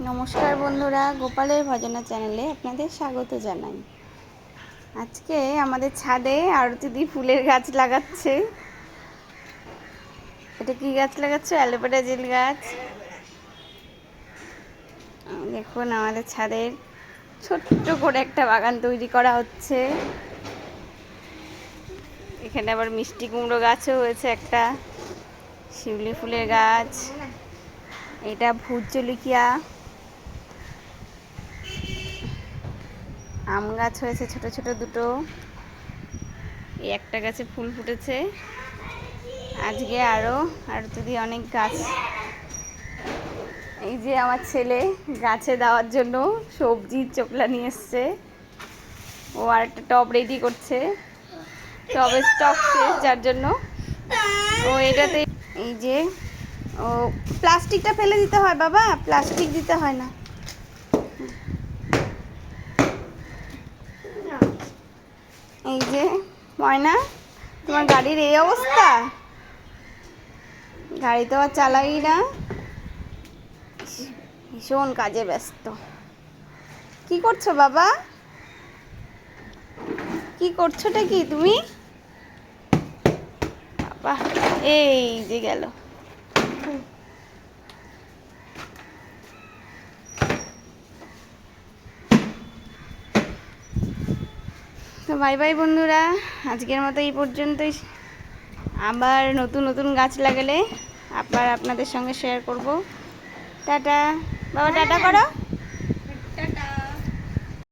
নমস্কার বন্ধুরা, গোপালের ভজনা চ্যানেলে আপনাদের স্বাগত জানাই। আজকে আমাদের ছাদে আরতিদি ফুলের গাছ লাগাচ্ছে। এটা কি গাছ লাগাচ্ছে? অ্যালোভেরা জেল গাছ। দেখুন, আমাদের ছাদের ছোট্ট করে একটা বাগান তৈরি করা হচ্ছে। এখানে আবার মিষ্টি কুমড়ো গাছও হয়েছে, একটা শিউলি ফুলের গাছ, এটা ভূত জলকিয়া, আম গাছ হয়েছে ছোট ছোট দুটো, এই একটা গাছে ফুল ফুটেছে। আজকে আরও দিদি অনেক গাছ। এই যে আমার ছেলে গাছে দেওয়ার জন্য সবজির চোকলা নিয়ে এসছে। ও আর একটা টব রেডি করছে, টবের স্টক শেষ, যার জন্য ও এটাতে। এই যে ও প্লাস্টিকটা ফেলে দিতে হয় বাবা, প্লাস্টিক দিতে হয় না। এই যে ময়না, তোমার গাড়ির এই অবস্থা, গাড়ি তো আর চালাই না, ভীষণ কাজে ব্যস্ত। কি করছো বাবা? কি করছোটা কি তুমি? বাবা এই যে গেল। তো বাই বাই বন্ধুরা, আজকের মতো এই পর্যন্তই। আবার নতুন নতুন গাছ লাগালে আবার আপনাদের সঙ্গে শেয়ার করব। টাটা বাবা, টাটা করো।